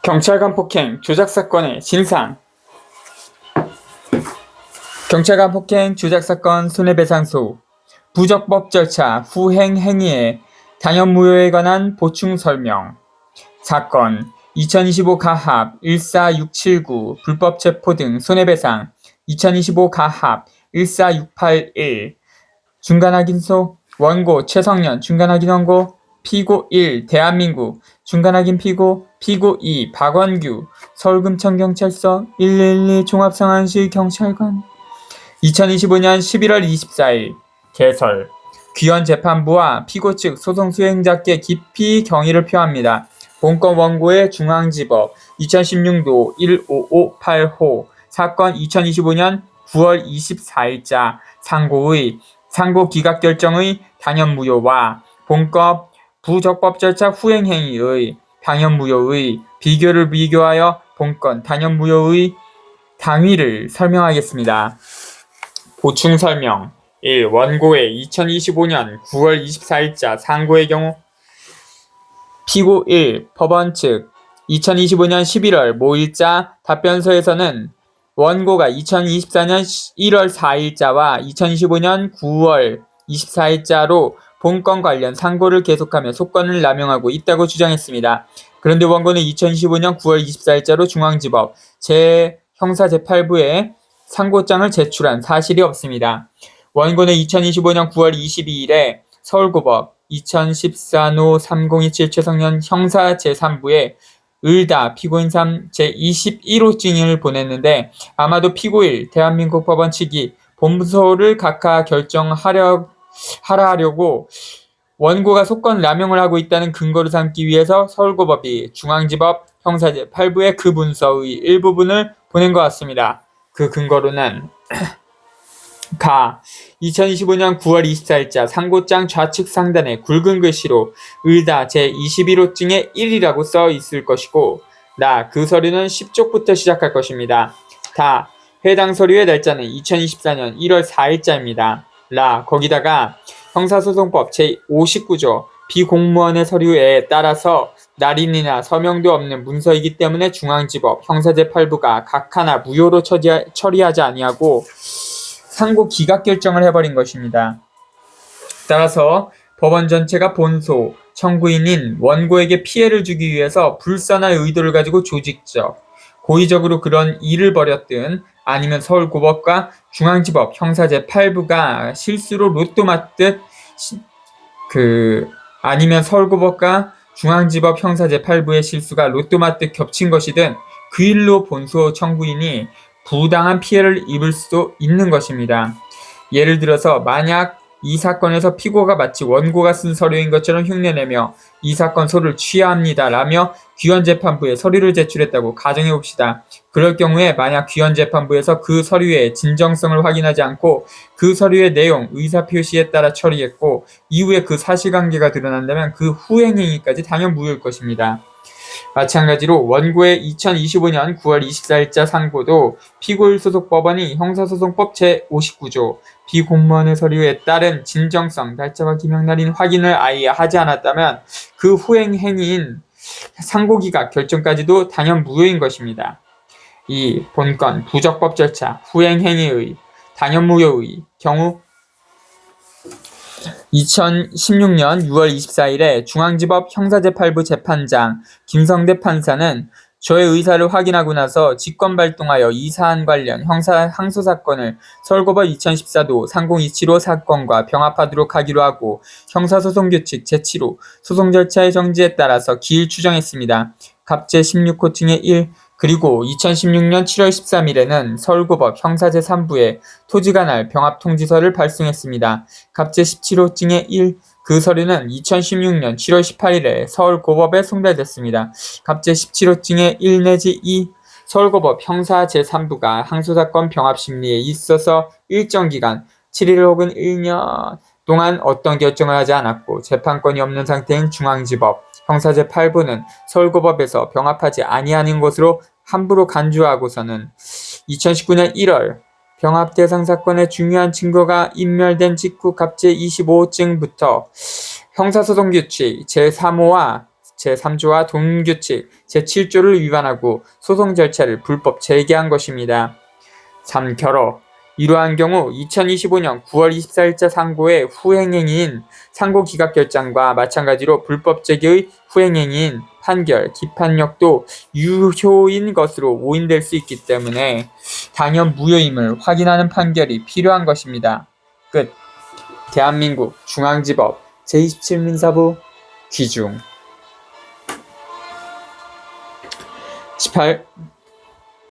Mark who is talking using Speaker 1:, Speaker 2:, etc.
Speaker 1: 경찰관 폭행 조작 사건의 진상. 경찰관 폭행 조작 사건 손해배상소 부적법 절차 후행 행위의 당연 무효에 관한 보충 설명. 사건 2025 가합 14679 불법 체포 등 손해배상 2025 가합 14681 중간 확인소 원고 최성년 중간 확인 원고 피고 1 대한민국 중간 확인 피고 2 박원규 서울금천경찰서 112 종합상황실 경찰관 2025년 11월 24일 개설. 귀원재판부와 피고 측 소송 수행자께 깊이 경의를 표합니다. 본건 원고의 중앙지법 2016도 15558호 사건 2025년 9월 24일자 상고 기각결정의 당연무효와 본건 부적법 절차 후행행위의 당연무효의 비교하여 본건 당연무효의 당위를 설명하겠습니다. 보충설명 1. 원고의 2025년 9월 24일자 상고의 경우 피고 1. 법원 측 2025년 11월 모일자 답변서에서는 원고가 2024년 1월 4일자와 2025년 9월 24일자로 본건 관련 상고를 계속하며 소권을 남용하고 있다고 주장했습니다. 그런데 원고는 2025년 9월 24일자로 중앙지법 형사재판부에 상고장을 제출한 사실이 없습니다. 원고는 2025년 9월 22일에 서울고법 2014노 3027 최성년 형사 제3부에 을다 피고인 3 제21호증을 보냈는데 아마도 피고 1 대한민국 법원 측이 본소를 각하 결정하라 하려고 원고가 소권 남용을 하고 있다는 근거를 삼기 위해서 서울고법이 중앙지법 형사제8부에 그 문서의 일부분을 보낸 것 같습니다. 그 근거로는 2025년 9월 24일자 상고장 좌측 상단에 굵은 글씨로 을다 제21호증의 1이라고 써 있을 것이고 그 서류는 10쪽부터 시작할 것입니다. 해당 서류의 날짜는 2024년 1월 4일자입니다. 거기다가 형사소송법 제59조 비공무원의 서류에 따라서 날인이나 서명도 없는 문서이기 때문에 중앙지법 형사제8부가 각 하나 무효로 처리하지 아니하고 상고 기각 결정을 해버린 것입니다. 따라서 법원 전체가 본소 청구인인 원고에게 피해를 주기 위해서 불선한 의도를 가지고 조직적, 고의적으로 그런 일을 벌였든 아니면 서울고법과 중앙지법 형사제8부가 실수로 로또 맞듯 아니면 서울고법과 중앙지법 형사제8부의 실수가 로또 맞듯 겹친 것이든 그 일로 본소 청구인이 부당한 피해를 입을 수도 있는 것입니다. 예를 들어서 만약 이 사건에서 피고가 마치 원고가 쓴 서류인 것처럼 흉내내며 이 사건 소를 취하합니다 라며 귀원재판부에 서류를 제출했다고 가정해봅시다. 그럴 경우에 만약 귀원재판부에서 그 서류의 진정성을 확인하지 않고 그 서류의 내용, 의사표시에 따라 처리했고 이후에 그 사실관계가 드러난다면 그 후행행위까지 당연 무효일 것입니다. 마찬가지로 원고의 2025년 9월 24일자 상고도 피고일 소속 법원이 형사소송법 제59조 비공무원의 서류에 따른 진정성, 날짜와 기명날인 확인을 아예 하지 않았다면 그 후행 행위인 상고기각 결정까지도 당연 무효인 것입니다. 이 본건 부적법 절차 후행 행위의 당연 무효의 경우 2016년 6월 24일에 중앙지법 형사제8부 재판장 김성대 판사는 저의 의사를 확인하고 나서 직권 발동하여 이 사안 관련 형사 항소사건을 서울고법 2014도 3027호 사건과 병합하도록 하기로 하고 형사소송규칙 제7호 소송 절차의 정지에 따라서 기일 추정했습니다. 갑제 16호증의 1 그리고 2016년 7월 13일에는 서울고법 형사제3부에 토지관할 병합통지서를 발송했습니다. 갑제 17호증의 1 그 서류는 2016년 7월 18일에 서울고법에 송달됐습니다. 갑제 17호증의 1 내지 2 서울고법 형사 제3부가 항소사건 병합심리에 있어서 일정 기간 7일 혹은 1년 동안 어떤 결정을 하지 않았고 재판권이 없는 상태인 중앙지법 형사제8부는 서울고법에서 병합하지 아니하는 것으로 함부로 간주하고서는 2019년 1월 병합 대상 사건의 중요한 증거가 인멸된 직후 갑제 25호증부터 형사소송규칙 제3호와 제3조와 동규칙 제7조를 위반하고 소송 절차를 불법 재개한 것입니다. 3. 결어. 이러한 경우 2025년 9월 24일자 상고의 후행행위인 상고 기각결정과 마찬가지로 불법 재개의 후행행위인 판결, 기판력도 유효인 것으로 오인될 수 있기 때문에 당연 무효임을 확인하는 판결이 필요한 것입니다. 끝. 대한민국 중앙지법 제27민사부 귀중 18.